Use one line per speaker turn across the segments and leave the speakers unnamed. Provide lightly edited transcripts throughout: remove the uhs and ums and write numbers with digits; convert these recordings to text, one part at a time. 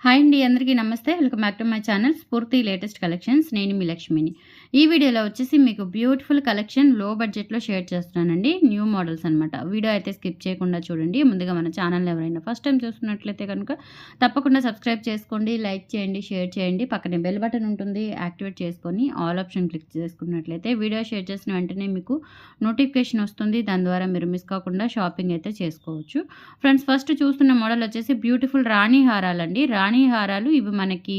Hi అండి, అందరికీ నమస్తే. Welcome back to my channel స్ఫూర్తి లేటెస్ట్ కలెక్షన్స్. నేను మీ లక్ష్మిని. ఈ వీడియోలో వచ్చేసి మీకు బ్యూటిఫుల్ కలెక్షన్ లో బడ్జెట్లో షేర్ చేస్తున్నానండి. న్యూ మోడల్స్ అనమాట. వీడియో అయితే స్కిప్ చేయకుండా చూడండి. ముందుగా మన ఛానల్ ఎవరైనా ఫస్ట్ టైం చూస్తున్నట్లయితే కనుక తప్పకుండా సబ్స్క్రైబ్ చేసుకోండి, లైక్ చేయండి, షేర్ చేయండి. పక్కనే బెల్ బటన్ ఉంటుంది, యాక్టివేట్ చేసుకొని ఆల్ ఆప్షన్ క్లిక్ చేసుకున్నట్లయితే వీడియో షేర్ చేసిన వెంటనే మీకు నోటిఫికేషన్ వస్తుంది. దాని ద్వారా మీరు మిస్ కాకుండా షాపింగ్ అయితే చేసుకోవచ్చు. ఫ్రెండ్స్, ఫస్ట్ చూస్తున్న మోడల్ వచ్చేసి బ్యూటిఫుల్ రాణి హారాలండి. రాణి హారాలు ఇవి మనకి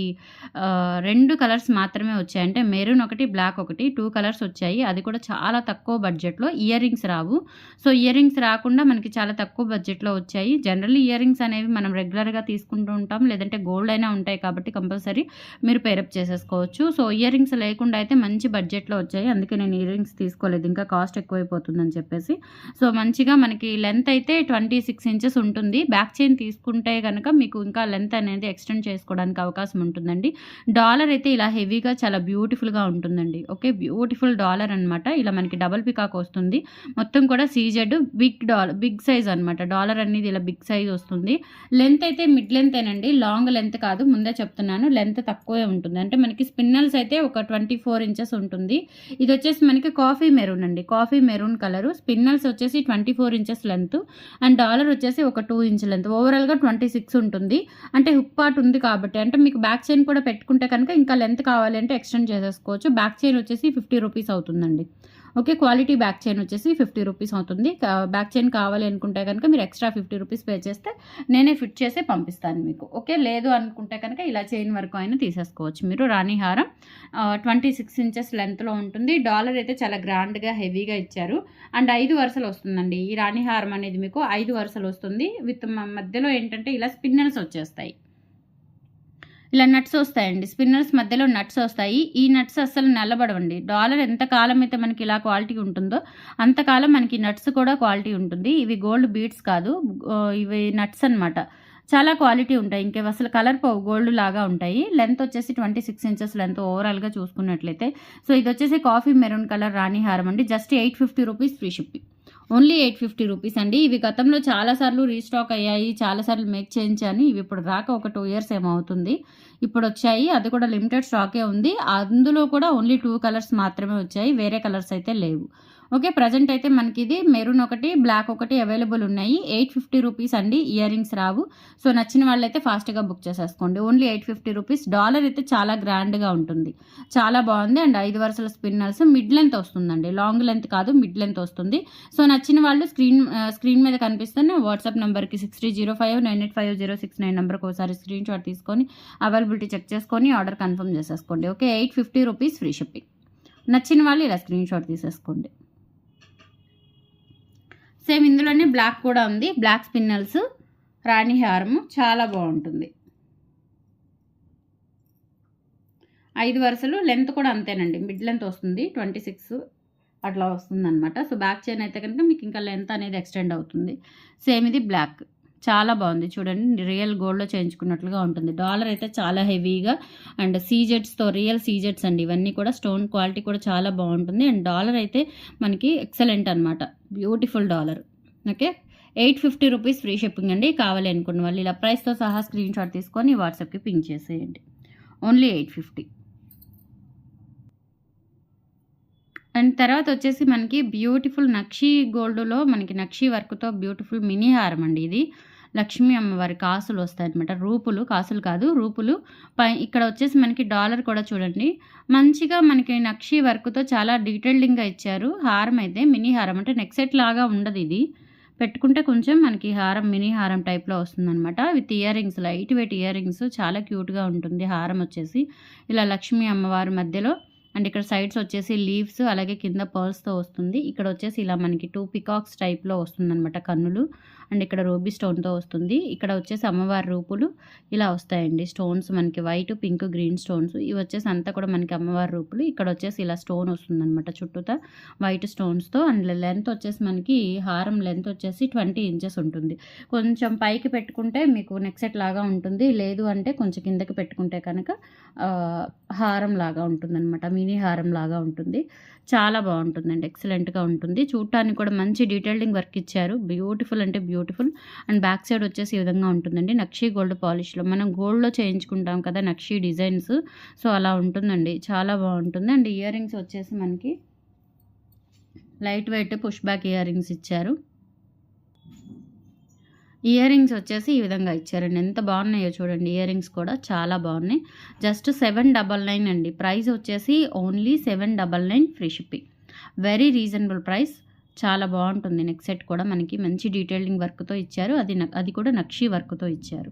2 కలర్స్ మాత్రమే వచ్చాయి. అంటే మెరూన్ ఒకటి, బ్లాక్ ఒకటి, 2 కలర్స్ వచ్చాయి. అది కూడా చాలా తక్కువ బడ్జెట్లో. ఇయర్ రింగ్స్ రావు. సో ఇయర్ రింగ్స్ రాకుండా మనకి చాలా తక్కువ బడ్జెట్లో వచ్చాయి. జనరల్లీ ఇయర్ రింగ్స్ అనేవి మనం రెగ్యులర్గా తీసుకుంటూ ఉంటాం, లేదంటే గోల్డ్ అయినా ఉంటాయి కాబట్టి కంపల్సరీ మీరు పేరప్ చేసేసుకోవచ్చు. సో ఇయర్ రింగ్స్ లేకుండా అయితే మంచి బడ్జెట్లో వచ్చాయి. అందుకే నేను ఇయర్ రింగ్స్ తీసుకోలేదు, ఇంకా కాస్ట్ ఎక్కువైపోతుందని చెప్పేసి. సో మంచిగా మనకి లెంత్ అయితే 26 ఇంచెస్ ఉంటుంది. బ్యాక్ చైన్ తీసుకుంటే కనుక మీకు ఇంకా లెంత్ అనేది ఎక్స్టెండ్ చేసుకోవడానికి అవకాశం ఉంటుందండి. డాలర్ అయితే ఇలా హెవీగా చాలా బ్యూటిఫుల్గా ఉంటుందండి. ఓకే, బ్యూటిఫుల్ డాలర్ అనమాట. ఇలా మనకి డబల్ పికాక్ వస్తుంది. మొత్తం కూడా సీజెడ్ బిగ్ సైజ్ అనమాట. డాలర్ అనేది ఇలా బిగ్ సైజ్ వస్తుంది. లెంత్ అయితే మిడ్ లెంతేనండి, లాంగ్ లెంత్ కాదు. ముందే చెప్తున్నాను, లెంత్ తక్కువే ఉంటుంది. అంటే మనకి స్పిన్నల్స్ అయితే ఒక 24 ఇంచెస్ ఉంటుంది. ఇది వచ్చేసి మనకి కాఫీ మెరూన్ అండి, కాఫీ మెరూన్ కలరు. స్పిన్నల్స్ వచ్చేసి 24 ఇంచెస్ లెంత్ అండ్ డాలర్ వచ్చేసి ఒక 2 ఇంచ్ లెంత్. ఓవరాల్గా 26 ఉంటుంది. అంటే హుక్ పార్ట్ ఉంది కాబట్టి, అంటే మీకు బ్యాక్ చైన్ కూడా పెట్టుకుంటే కనుక ఇంకా లెంత్ కావాలి అంటే ఎక్స్టెండ్ చేసేసుకోవచ్చు. బ్యాక్ చైన్ వచ్చేసి 50 రూపీస్ అవుతుందండి. ఓకే, క్వాలిటీ బ్యాక్ చైన్ వచ్చేసి 50 రూపీస్ అవుతుంది. బ్యాక్ చైన్ కావాలి అనుకుంటే కనుక మీరు ఎక్స్ట్రా 50 రూపీస్ పే చేస్తే నేనే ఫిట్ చేసి పంపిస్తాను మీకు. ఓకే, లేదు అనుకుంటే కనుక ఇలా చైన్ వరకు అయినా తీసేసుకోవచ్చు మీరు. రాణి హారం 26 ఇంచెస్ లెంత్లో ఉంటుంది. డాలర్ అయితే చాలా గ్రాండ్గా హెవీగా ఇచ్చారు. అండ్ 5 వరుసలు వస్తుందండి. ఈ రాణి హారం అనేది మీకు 5 వరుసలు వస్తుంది. విత్ మధ్యలో ఏంటంటే ఇలా స్పిన్నర్స్ వచ్చేస్తాయి. ఇలా నట్స్ వస్తాయండి. స్పిన్నర్స్ మధ్యలో నట్స్ వస్తాయి. ఈ నట్స్ అస్సలు నల్లబడవండి. డాలర్ ఎంతకాలం అయితే మనకి ఇలా క్వాలిటీ ఉంటుందో అంతకాలం మనకి నట్స్ కూడా క్వాలిటీ ఉంటుంది. ఇవి గోల్డ్ బీడ్స్ కాదు, ఇవి నట్స్ అనమాట. చాలా క్వాలిటీ ఉంటాయి. ఇంకేవి అసలు కలర్ పోవు, గోల్డ్ లాగా ఉంటాయి. లెంత్ వచ్చేసి 26 ఇంచెస్ లెంత్ ఓవరాల్గా చూసుకున్నట్లయితే. సో ఇది వచ్చేసి కాఫీ మెరూన్ కలర్ రాణి హారం అండి. Just 850 rupees free shipping. Only 850 rupees అండి. ఇవి గతంలో చాలాసార్లు రీస్టాక్ అయ్యాయి, చాలాసార్లు మేక్ చేయించాను. ఇవి ఇప్పుడు రాక ఒక 2 ఇయర్స్ ఏమవుతుంది. ఇప్పుడు వచ్చాయి. అది కూడా లిమిటెడ్ స్టాకే ఉంది. అందులో కూడా ఓన్లీ 2 కలర్స్ మాత్రమే వచ్చాయి, వేరే కలర్స్ అయితే లేవు. ఓకే, ప్రజెంట్ అయితే మనకి ఇది మెరూన్ ఒకటి, బ్లాక్ ఒకటి అవైలబుల్ ఉన్నాయి. 850 రూపీస్ అండి. ఇయర్ రింగ్స్ రావు. సో నచ్చిన వాళ్ళైతే ఫాస్ట్గా బుక్ చేసేసుకోండి. Only 850 rupees. డాలర్ అయితే చాలా గ్రాండ్గా ఉంటుంది, చాలా బాగుంది. అండ్ 5 వరుసల స్పిన్నర్స్. మిడ్ లెంత్ వస్తుందండి, లాంగ్ లెంత్ కాదు, మిడ్ లెంత్ వస్తుంది. సో నచ్చిన వాళ్ళు స్క్రీన్ మీద కనిపిస్తున్న వాట్సాప్ నెంబర్కి 6305985069 నెంబర్కి ఒకసారి స్క్రీన్ షాట్ తీసుకొని అవైలబిలిటీ చెక్ చేసుకొని ఆర్డర్ కన్ఫర్మ్ చేసేసుకోండి. Okay, 850 rupees free shipping. నచ్చిన వాళ్ళు ఇలా స్క్రీన్ షాట్ తీసేసుకోండి. సేమ్ ఇందులోనే బ్లాక్ కూడా ఉంది. బ్లాక్ స్పిన్నల్స్ రాణి హారము చాలా బాగుంటుంది. 5 వరుసలు. లెంత్ కూడా అంతేనండి, మిడ్ లెంత్ వస్తుంది, 26 అట్లా వస్తుంది అనమాట. సో బ్యాక్ చైన్ అయితే కనుక మీకు ఇంకా లెంత్ అనేది ఎక్స్టెండ్ అవుతుంది. సేమ్ ఇది బ్లాక్, చాలా బాగుంది చూడండి. రియల్ గోల్డ్లో చేయించుకున్నట్లుగా ఉంటుంది. డాలర్ అయితే చాలా హెవీగా అండ్ సీజెడ్స్తో, రియల్ సీజెడ్స్ అండి ఇవన్నీ కూడా. స్టోన్ క్వాలిటీ కూడా చాలా బాగుంటుంది. అండ్ డాలర్ అయితే మనకి ఎక్సలెంట్ అనమాట, beautiful dollar. Okay, 850 rupees free shipping అండి. కావాలి అనుకున్న వాళ్ళు ఇలా ప్రైస్తో సహా స్క్రీన్ షాట్ తీసుకొని వాట్సాప్కి పింక్ చేసేయండి. ఓన్లీ 850. అండ్ తర్వాత వచ్చేసి మనకి బ్యూటిఫుల్ నక్షీ గోల్డ్లో మనకి నక్షీ వర్క్తో బ్యూటిఫుల్ మినీ హారం అండి. ఇది లక్ష్మీ అమ్మవారి కాసులు వస్తాయన్నమాట. రూపులు, కాసులు కాదు రూపులు. ఇక్కడ వచ్చేసి మనకి డాలర్ కూడా చూడండి, మంచిగా మనకి నక్షీ వర్క్తో చాలా డీటెయిలింగ్గా ఇచ్చారు. హారం అయితే మినీ హారం, అంటే నెక్ సెట్ లాగా ఉండదు. ఇది పెట్టుకుంటే కొంచెం మనకి హారం మినీ హారం టైప్లో వస్తుందన్నమాట. With ear rings, light weight ear rings, చాలా క్యూట్గా ఉంటుంది. హారం వచ్చేసి ఇలా లక్ష్మీ అమ్మవారి మధ్యలో అండ్ ఇక్కడ సైడ్స్ వచ్చేసి లీవ్స్, అలాగే కింద పర్ల్స్తో వస్తుంది. ఇక్కడ వచ్చేసి ఇలా మనకి 2 పికాక్స్ టైప్లో వస్తుందన్నమాట కన్నులు. అండ్ ఇక్కడ రూబీ స్టోన్తో వస్తుంది. ఇక్కడ వచ్చేసి అమ్మవారి రూపులు ఇలా వస్తాయండి. స్టోన్స్ మనకి వైట్, పింక్, గ్రీన్ స్టోన్స్. ఇవి వచ్చేసి అంతా కూడా మనకి అమ్మవారి రూపులు. ఇక్కడ వచ్చేసి ఇలా స్టోన్ వస్తుందన్నమాట చుట్టూతా వైట్ స్టోన్స్తో. అండ్ లెంత్ వచ్చేసి మనకి హారం లెంత్ వచ్చేసి 20 ఇంచెస్ ఉంటుంది. కొంచెం పైకి పెట్టుకుంటే మీకు నెక్ సెట్ లాగా ఉంటుంది, లేదు అంటే కొంచెం కిందకి పెట్టుకుంటే కనుక హారం లాగా ఉంటుందన్నమాట, మినీ హారం లాగా ఉంటుంది. చాలా బాగుంటుందండి, ఎక్సలెంట్గా ఉంటుంది. చూడటానికి కూడా మంచి డీటెయిలింగ్ వర్క్ ఇచ్చారు. బ్యూటిఫుల్ అంటే బ్యూటిఫుల్. అండ్ బ్యాక్ సైడ్ వచ్చేసి ఈ విధంగా ఉంటుందండి. నక్షి గోల్డ్ పాలిష్లో మనం గోల్డ్లో చేయించుకుంటాం కదా నక్షి డిజైన్స్, సో అలా ఉంటుందండి. చాలా బాగుంటుంది. అండ్ ఇయర్ రింగ్స్ వచ్చేసి మనకి light weight push back ear rings ఇచ్చారు. ఇయర్ రింగ్స్ వచ్చేసి ఈ విధంగా ఇచ్చారండి. ఎంత బాగున్నాయో చూడండి. ఇయర్ రింగ్స్ కూడా చాలా బాగున్నాయి. జస్ట్ 799 అండి. ప్రైస్ వచ్చేసి only 799 free shipping. Very reasonable price. చాలా బాగుంటుంది. నెక్ సెట్ కూడా మనకి మంచి డీటెయిలింగ్ వర్క్తో ఇచ్చారు. అది కూడా నక్షి వర్క్తో ఇచ్చారు.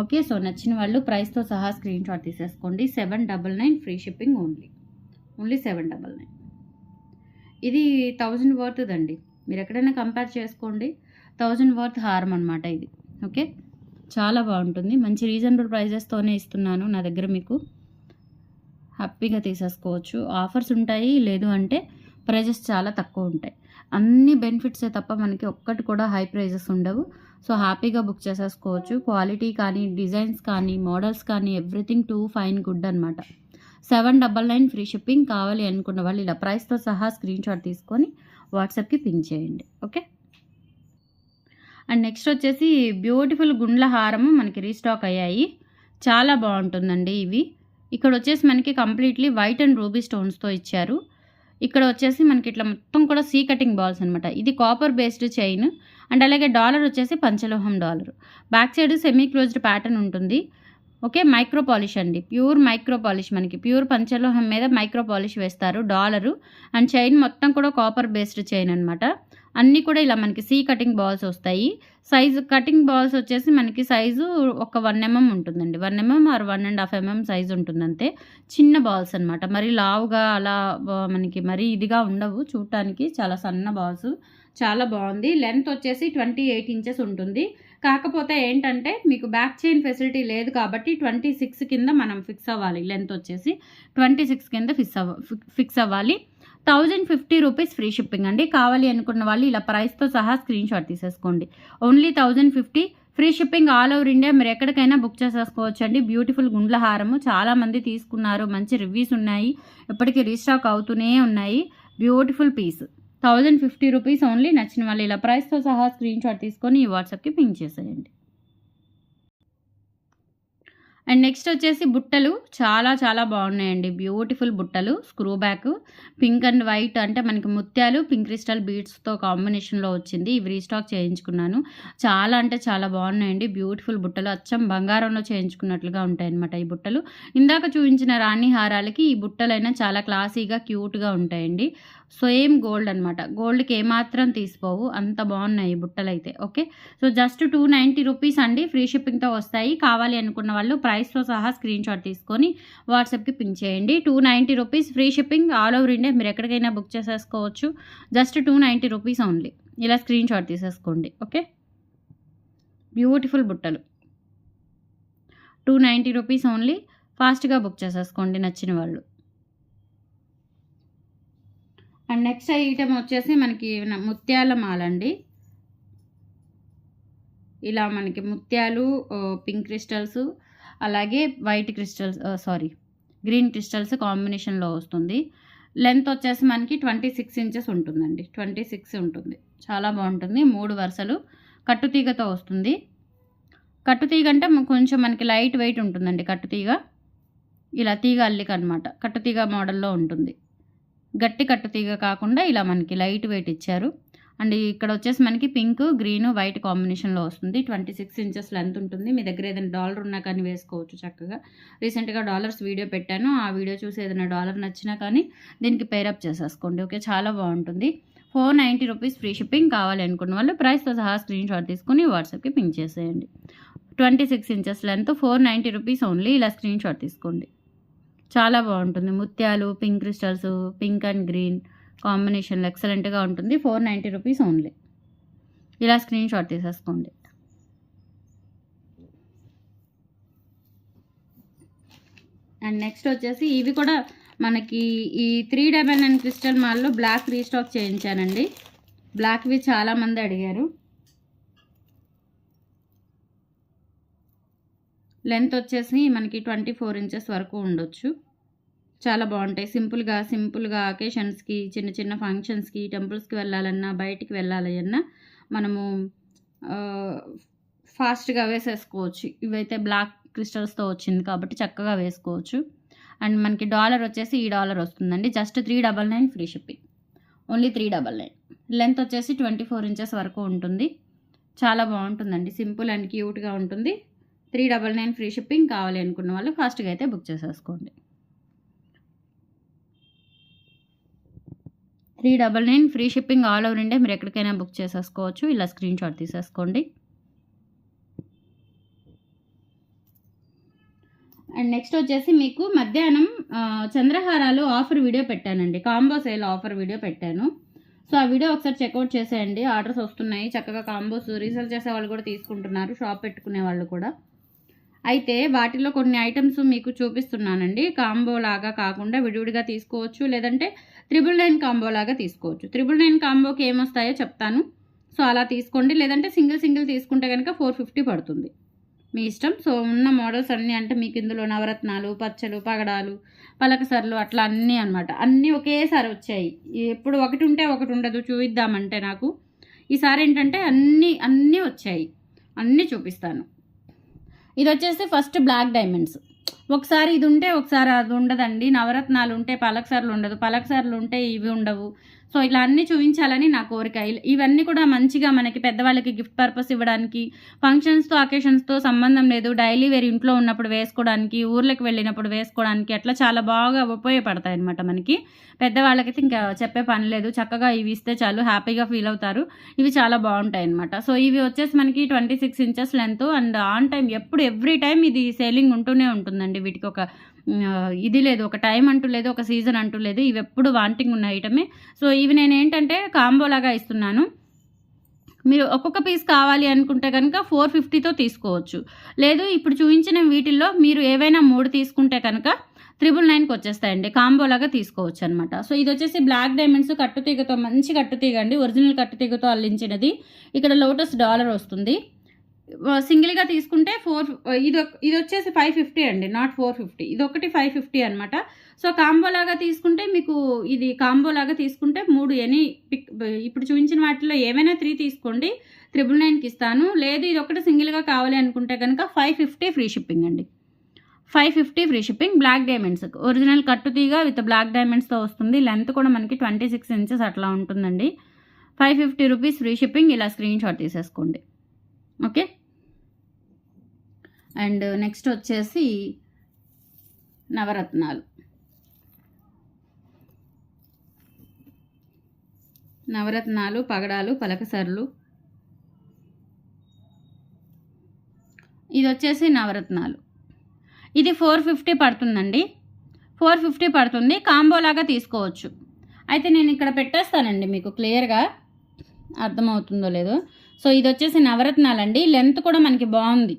ఓకే, సో నచ్చిన వాళ్ళు ప్రైస్తో సహా స్క్రీన్ షాట్ తీసేసుకోండి. 799 ఫ్రీ షిప్పింగ్ ఓన్లీ 799. ఇది 1000 వర్త్దండి. మీరు ఎక్కడైనా కంపేర్ చేసుకోండి. 1000 వర్త్ హారం అనమాట ఇది. ఓకే, చాలా బాగుంటుంది. మంచి రీజనబుల్ ప్రైజెస్తోనే ఇస్తున్నాను. నా దగ్గర మీకు హ్యాపీగా తీసేసుకోవచ్చు. ఆఫర్స్ ఉంటాయి, లేదు అంటే ప్రైజెస్ చాలా తక్కువ ఉంటాయి. అన్ని బెనిఫిట్సే తప్ప మనకి ఒక్కటి కూడా హై ప్రైజెస్ ఉండవు. సో హ్యాపీగా బుక్ చేసేసుకోవచ్చు. క్వాలిటీ కానీ, డిజైన్స్ కానీ, మోడల్స్ కానీ ఎవ్రీథింగ్ టూ ఫైన్ గుడ్ అనమాట. 799 ఫ్రీ షిప్పింగ్. కావాలి అనుకున్న వాళ్ళు ఇలా ప్రైస్తో సహా స్క్రీన్ షాట్ తీసుకొని వాట్సాప్కి పింక్ చేయండి. ఓకే, అండ్ నెక్స్ట్ వచ్చేసి బ్యూటిఫుల్ గుండ్ల హారము మనకి రీస్టాక్ అయ్యాయి. చాలా బాగుంటుందండి ఇవి. ఇక్కడ వచ్చేసి మనకి కంప్లీట్లీ వైట్ అండ్ రూబీ స్టోన్స్తో ఇచ్చారు. ఇక్కడ వచ్చేసి మనకి ఇట్లా మొత్తం కూడా సీ కటింగ్ బాల్స్ అనమాట. ఇది కాపర్ బేస్డ్ చైన్. అండ్ అలాగే డాలర్ వచ్చేసి పంచలోహం dollar. Back side semi closed pattern ఉంటుంది. ఓకే, మైక్రో పాలిష్ అండి. Pure micro polish. మనకి ప్యూర్ పంచలోహం మీద మైక్రో పాలిష్ వేస్తారు డాలరు. అండ్ చైన్ మొత్తం కూడా కాపర్ బేస్డ్ చైన్ అనమాట. అన్నీ కూడా ఇలా మనకి సీ కటింగ్ బాల్స్ వస్తాయి. సైజు కటింగ్ బాల్స్ వచ్చేసి మనకి సైజు ఒక 1 mm ఉంటుందండి. 1 mm ఆర్ 1.5 mm సైజు ఉంటుంది అంతే. చిన్న బాల్స్ అనమాట. మరి లావుగా అలా మనకి మరీ ఇదిగా ఉండవు. చూడటానికి చాలా సన్న బాల్స్. చాలా బాగుంది. లెంత్ వచ్చేసి 28 inches ఉంటుంది. కాకపోతే ఏంటంటే మీకు బ్యాక్ చైన్ ఫెసిలిటీ లేదు కాబట్టి 26 కింద మనం ఫిక్స్ అవ్వాలి. లెంత్ వచ్చేసి 26 కింద ఫిక్స్ అవ్వాలి. 1050 రూపీస్ ఫ్రీ షిప్పింగ్ అండి. కావాలి అనుకున్న వాళ్ళు ఇలా ప్రైస్తో సహా స్క్రీన్ షాట్ తీసేసుకోండి. Only 1050 free shipping all over India. మీరు ఎక్కడికైనా బుక్ చేసేసుకోవచ్చు అండి. బ్యూటిఫుల్ గుండ్ల హారము చాలామంది తీసుకున్నారు. మంచి రివ్యూస్ ఉన్నాయి. ఇప్పటికీ రీస్టాక్ అవుతూనే ఉన్నాయి. Beautiful piece. 1050 rupees only. నచ్చిన వాళ్ళు ఇలా ప్రైస్తో సహా స్క్రీన్ షాట్ తీసుకొని ఈ వాట్సాప్కి పింక్ చేసేయండి. అండ్ నెక్స్ట్ వచ్చేసి బుట్టలు చాలా చాలా బాగున్నాయండి. బ్యూటిఫుల్ బుట్టలు. Screw back pink and white అంటే మనకి ముత్యాలు పింక్ క్రిస్టల్ బీడ్స్తో కాంబినేషన్లో వచ్చింది. ఇవి రీస్టాక్ చేయించుకున్నాను. చాలా అంటే చాలా బాగున్నాయండి. బ్యూటిఫుల్ బుట్టలు. అచ్చం బంగారంలో చేయించుకున్నట్లుగా ఉంటాయన్నమాట ఈ బుట్టలు. ఇందాక చూపించిన రాణి హారాలకి ఈ బుట్టలైనా చాలా క్లాసీగా క్యూట్గా ఉంటాయండి. సేమ్ గోల్డ్ అనమాట. గోల్డ్కి ఏమాత్రం తీసిపోవు. అంత బాగున్నాయి ఈ బుట్టలు అయితే. ఓకే, సో జస్ట్ 290 రూపీస్ అండి. ఫ్రీ షిప్పింగ్తో వస్తాయి. కావాలి అనుకున్న వాళ్ళు ప్రైస్తో సహా స్క్రీన్ షాట్ తీసుకొని వాట్సాప్కి పింక్ చేయండి. 290 rupees free shipping all over India. మీరు ఎక్కడికైనా బుక్ చేసేసుకోవచ్చు. Just 290 rupees only. ఇలా స్క్రీన్ షాట్ తీసేసుకోండి. ఓకే, బ్యూటిఫుల్ బుట్టలు 290 రూపీస్ ఓన్లీ. ఫాస్ట్గా బుక్ చేసేసుకోండి నచ్చిన వాళ్ళు. అండ్ నెక్స్ట్ ఐటమ్ వచ్చేసి మనకి ముత్యాల మాల అండి. ఇలా మనకి ముత్యాలు, పింక్ క్రిస్టల్స్, అలాగే వైట్ క్రిస్టల్స్, గ్రీన్ క్రిస్టల్స్ కాంబినేషన్లో వస్తుంది. లెంత్ వచ్చేసి మనకి 26 inches ఉంటుందండి. 26 ఉంటుంది. చాలా బాగుంటుంది. 3 వరుసలు కట్టుతీగతో వస్తుంది. కట్టుతీగ అంటే కొంచెం మనకి లైట్ వెయిట్ ఉంటుందండి. కట్టుతీగ ఇలా తీగ అల్లిక అనమాట. కట్టుతీగ మోడల్లో ఉంటుంది. గట్టి కట్టుతీగ కాకుండా ఇలా మనకి లైట్ వెయిట్ ఇచ్చారు. అండ్ ఇక్కడ వచ్చేసి మనకి పింక్, గ్రీన్, వైట్ కాంబినేషన్లో వస్తుంది. 26 inches లెంత్ ఉంటుంది. మీ దగ్గర ఏదైనా డాలర్ ఉన్నా కానీ వేసుకోవచ్చు చక్కగా. రీసెంట్గా డాలర్స్ వీడియో పెట్టాను. ఆ వీడియో చూసి ఏదైనా డాలర్ నచ్చినా కానీ దీనికి పేరప్ చేసేసుకోండి. ఓకే, చాలా బాగుంటుంది. 490 రూపీస్ ఫ్రీ షిప్పింగ్. కావాలి అనుకున్న వాళ్ళు ప్రైస్తో సహా స్క్రీన్ షాట్ తీసుకుని వాట్సాప్కి పింక్ చేసేయండి. 26 inches లెంత్, 490 రూపీస్ ఓన్లీ. ఇలా స్క్రీన్ షాట్ తీసుకోండి. చాలా బాగుంటుంది. ముత్యాలు, pink crystals, pink and green కాంబినేషన్లో ఎక్సలెంట్గా ఉంటుంది. 490 రూపీస్ ఓన్లీ. ఇలా స్క్రీన్ షాట్ తీసేసుకోండి. అండ్ నెక్స్ట్ వచ్చేసి ఇవి కూడా మనకి ఈ 399 క్రిస్టల్ మాల్లో బ్లాక్ రీస్టాక్ చేయించానండి. బ్లాక్వి చాలామంది అడిగారు. లెంత్ వచ్చేసి మనకి 24 inches వరకు ఉండొచ్చు. చాలా బాగుంటాయి. సింపుల్గా అకేషన్స్కి, చిన్న చిన్న ఫంక్షన్స్కి, టెంపుల్స్కి వెళ్ళాలన్నా, బయటికి వెళ్ళాలన్నా మనము ఫాస్ట్గా వేసేసుకోవచ్చు. ఇవైతే బ్లాక్ క్రిస్టల్స్తో వచ్చింది కాబట్టి చక్కగా వేసుకోవచ్చు. అండ్ మనకి డాలర్ వచ్చేసి ఈ డాలర్ వస్తుందండి. Just 399 free shipping. Only 399. Length వచ్చేసి 24 ఇంచెస్ వరకు ఉంటుంది. చాలా బాగుంటుందండి. సింపుల్ అండ్ క్యూట్గా ఉంటుంది. 399 ఫ్రీ షిప్పింగ్. కావాలి అనుకున్న వాళ్ళు ఫాస్ట్గా అయితే బుక్ చేసేసుకోండి. 399 free shipping all over India. మీరు ఎక్కడికైనా బుక్ చేసేసుకోవచ్చు. ఇలా స్క్రీన్ షాట్ తీసేసుకోండి. అండ్ నెక్స్ట్ వచ్చేసి మీకు మధ్యాహ్నం చంద్రహారాలు ఆఫర్ వీడియో పెట్టానండి. కాంబో సేల్ ఆఫర్ వీడియో పెట్టాను. సో ఆ వీడియో ఒకసారి చెక్అవుట్ చేసేయండి. ఆర్డర్స్ వస్తున్నాయి చక్కగా. కాంబోస్ రీసేల్ చేసే వాళ్ళు కూడా తీసుకుంటున్నారు, షాప్ పెట్టుకునే వాళ్ళు కూడా. అయితే వాటిలో కొన్ని ఐటమ్స్ మీకు చూపిస్తున్నానండి. కాంబో లాగా కాకుండా విడివిడిగా తీసుకోవచ్చు, లేదంటే 999 కాంబో లాగా తీసుకోవచ్చు. 999 కాంబోకి ఏమొస్తాయో చెప్తాను. సో అలా తీసుకోండి. లేదంటే సింగిల్ తీసుకుంటే కనుక 450 పడుతుంది. మీ ఇష్టం. సో ఉన్న మోడల్స్ అన్నీ అంటే మీకు ఇందులో నవరత్నాలు, పచ్చలు, పగడాలు, పలకసర్లు అట్లా అన్నీ అనమాట. అన్నీ ఒకేసారి వచ్చాయి. ఎప్పుడు ఒకటి ఉంటే ఒకటి ఉండదు. చూపిద్దామంటే నాకు ఈసారి ఏంటంటే అన్నీ వచ్చాయి. అన్నీ చూపిస్తాను. ఇది వచ్చేసి ఫస్ట్ బ్లాక్ డైమండ్స్. ఒకసారి ఇది ఉంటే ఒకసారి అది ఉండదండి. నవరత్నాలు ఉంటే పలకసర్లు ఉండదు, పలకసర్లు ఉంటే ఇవి ఉండవు. సో ఇలా అన్నీ చూపించాలని నా కోరిక. ఇవన్నీ కూడా మంచిగా మనకి పెద్దవాళ్ళకి గిఫ్ట్ పర్పస్ ఇవ్వడానికి, ఫంక్షన్స్తో అకేషన్స్తో సంబంధం లేదు, డైలీ వేర్ ఇంట్లో ఉన్నప్పుడు వేసుకోవడానికి, ఊర్లకు వెళ్ళినప్పుడు వేసుకోవడానికి అట్లా చాలా బాగా ఉపయోగపడతాయి అనమాట. మనకి పెద్దవాళ్ళకైతే ఇంకా చెప్పే పని లేదు. చక్కగా ఇవి ఇస్తే చాలు, హ్యాపీగా ఫీల్ అవుతారు. ఇవి చాలా బాగుంటాయి అనమాట. సో ఇవి వచ్చేసి మనకి 26 inches length. And on time every time ఇది సేలింగ్ ఉంటూనే ఉంటుందండి. వీటికి ఒక ఇది లేదు, ఒక టైం అంటూ లేదు, ఒక సీజన్ అంటూ లేదు. ఇవి ఎప్పుడు వాంటింగ్ ఉన్న ఐటమే. సో ఇవి నేను ఏంటంటే కాంబోలాగా ఇస్తున్నాను. మీరు ఒక్కొక్క పీస్ కావాలి అనుకుంటే కనుక 450తో తీసుకోవచ్చు. లేదు ఇప్పుడు చూపించిన వీటిల్లో మీరు ఏవైనా 3 తీసుకుంటే కనుక 999కి వచ్చేస్తాయండి. కాంబోలాగా తీసుకోవచ్చు అనమాట. సో ఇది వచ్చేసి బ్లాక్ డైమండ్స్ కట్టుతీగతో, మంచి కట్టుతీగ అండి. ఒరిజినల్ కట్టుతీగతో అల్లించినది. ఇక్కడ లోటస్ డాలర్ వస్తుంది. సింగిల్గా తీసుకుంటే ఇది వచ్చేసి 550 అండి, నాట్ 450. ఇది ఒకటి 550 అనమాట. సో కాంబోలాగా తీసుకుంటే మీకు ఇది కాంబోలాగా తీసుకుంటే 3 ఇప్పుడు చూపించిన వాటిలో ఏమైనా 3 తీసుకోండి, 999కి ఇస్తాను. లేదు ఇది ఒకటి సింగిల్గా కావాలి అనుకుంటే కనుక 550 ఫ్రీ షిప్పింగ్ అండి. 550 free shipping. Black diamonds original కట్టుతీగ విత్ బ్లాక్ డైమండ్స్తో వస్తుంది. లెంత్ కూడా మనకి 26 ఇంచెస్ అట్లా ఉంటుందండి. 550 రూపీస్ ఫ్రీ షిప్పింగ్. ఇలా స్క్రీన్ షాట్ తీసేసుకోండి. ఓకే. అండ్ నెక్స్ట్ వచ్చేసి నవరత్నాలు, పగడాలు, పలకసర్లు. ఇది వచ్చేసి నవరత్నాలు. ఇది 450 పడుతుందండి. 450 పడుతుంది. కాంబోలాగా తీసుకోవచ్చు. అయితే నేను ఇక్కడ పెట్టేస్తానండి, మీకు క్లియర్గా అర్థమవుతుందో లేదో. సో ఇది వచ్చేసి నవరత్నాలండి. లెంత్ కూడా మనకి బాగుంది.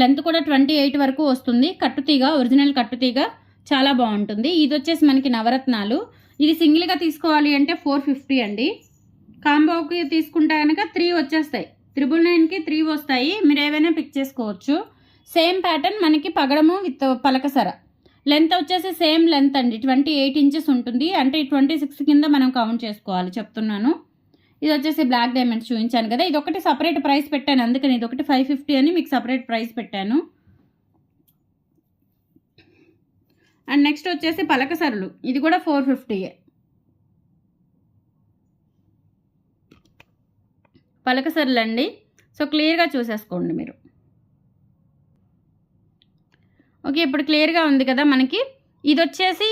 లెంత్ కూడా 28 వరకు వస్తుంది. కట్టుతీగ, ఒరిజినల్ కట్టుతీగ, చాలా బాగుంటుంది. ఇది వచ్చేసి మనకి నవరత్నాలు. ఇది సింగిల్గా తీసుకోవాలి అంటే 450 అండి. కాంబోకి తీసుకుంటే కనుక 3 వచ్చేస్తాయి. 999కి 3 వస్తాయి. మీరు ఏవైనా పిక్ చేసుకోవచ్చు. సేమ్ ప్యాటర్న్ మనకి పగడము విత్ పలకసర. లెంత్ వచ్చేసి సేమ్ లెంత్ అండి, 28 ఇంచెస్ ఉంటుంది. అంటే 26 కింద మనం కౌంట్ చేసుకోవాలి, చెప్తున్నాను. ఇది వచ్చేసి బ్లాక్ డైమండ్స్ చూపించాను కదా. ఇది ఒకటి సపరేట్ ప్రైస్ పెట్టాను, అందుకని ఇది ఒకటి 550 అని మీకు సపరేట్ ప్రైస్ పెట్టాను. అండ్ నెక్స్ట్ వచ్చేసి పలకసర్లు. ఇది కూడా 450. పలకసర్లు అండి. సో క్లియర్గా చూసేసుకోండి మీరు. ఓకే, ఇప్పుడు క్లియర్గా ఉంది కదా మనకి. ఇది వచ్చేసి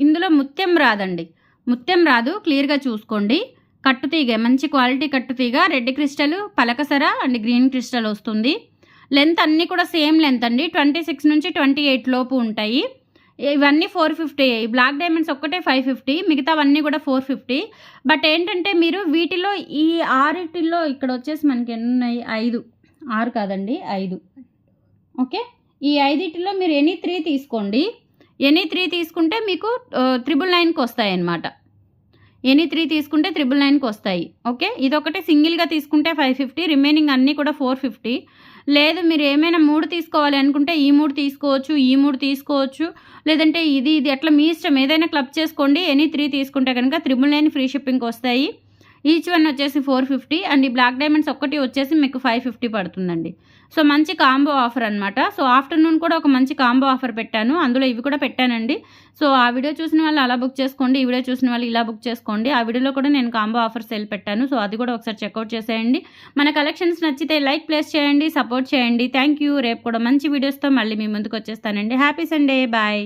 ఇందులో ముత్యం రాదండి, ముత్యం రాదు. క్లియర్గా చూసుకోండి. కట్టుతీగ, మంచి క్వాలిటీ కట్టుతీగ, రెడ్ క్రిస్టల్, పలకసర అండ్ గ్రీన్ క్రిస్టల్ వస్తుంది. లెంత్ అన్నీ కూడా సేమ్ లెంత్ అండి. 26 నుంచి 28 లోపు ఉంటాయి. ఇవన్నీ 450. ఈ బ్లాక్ డైమండ్స్ ఒక్కటే 550, మిగతావన్నీ కూడా 450. బట్ ఏంటంటే మీరు వీటిలో ఈ 6 ఇక్కడ వచ్చేసి మనకి ఎన్ని ఉన్నాయి? 6 కాదండి, 5. ఓకే, ఈ 5 మీరు ఎనీ 3 తీసుకోండి. ఎనీ 3 తీసుకుంటే మీకు 999కి వస్తాయి అన్నమాట. ఎనీ 3 తీసుకుంటే 999కి వస్తాయి. ఓకే, ఇదొకటి సింగిల్గా తీసుకుంటే 550, రిమైనింగ్ అన్నీ కూడా 450. లేదు మీరు ఏమైనా 3 తీసుకోవాలి అనుకుంటే ఈ 3 తీసుకోవచ్చు, ఈ 3 తీసుకోవచ్చు, లేదంటే ఇది అట్లా మీ ఇష్టం. ఏదైనా క్లబ్ చేసుకోండి. ఎనీ 3 తీసుకుంటే కనుక 999 ఫ్రీ షిప్పింగ్కి వస్తాయి. ఈచ్ వన్ వచ్చేసి 450 అండ్ ఈ బ్లాక్ డైమండ్స్ ఒక్కటి వచ్చేసి మీకు 550 పడుతుందండి. సో మంచి కాంబో ఆఫర్ అనమాట. సో ఆఫ్టర్నూన్ కూడా ఒక మంచి కాంబో ఆఫర్ పెట్టాను. అందులో ఇవి కూడా పెట్టానండి. సో ఆ వీడియో చూసిన వాళ్ళు అలా బుక్ చేసుకోండి. ఈ వీడియో చూసిన వాళ్ళు ఇలా బుక్ చేసుకోండి. ఆ వీడియోలో కూడా నేను కాంబో ఆఫర్ సేల్ పెట్టాను. సో అది కూడా ఒకసారి చెక్అవుట్ చేసేయండి. మన కలెక్షన్స్ నచ్చితే లైక్ ప్లేస్ చేయండి, సపోర్ట్ చేయండి. Thank you. రేపు కూడా మంచి వీడియోస్తో మళ్ళీ మీ ముందుకు వచ్చేస్తానండి. Happy Sunday. బాయ్.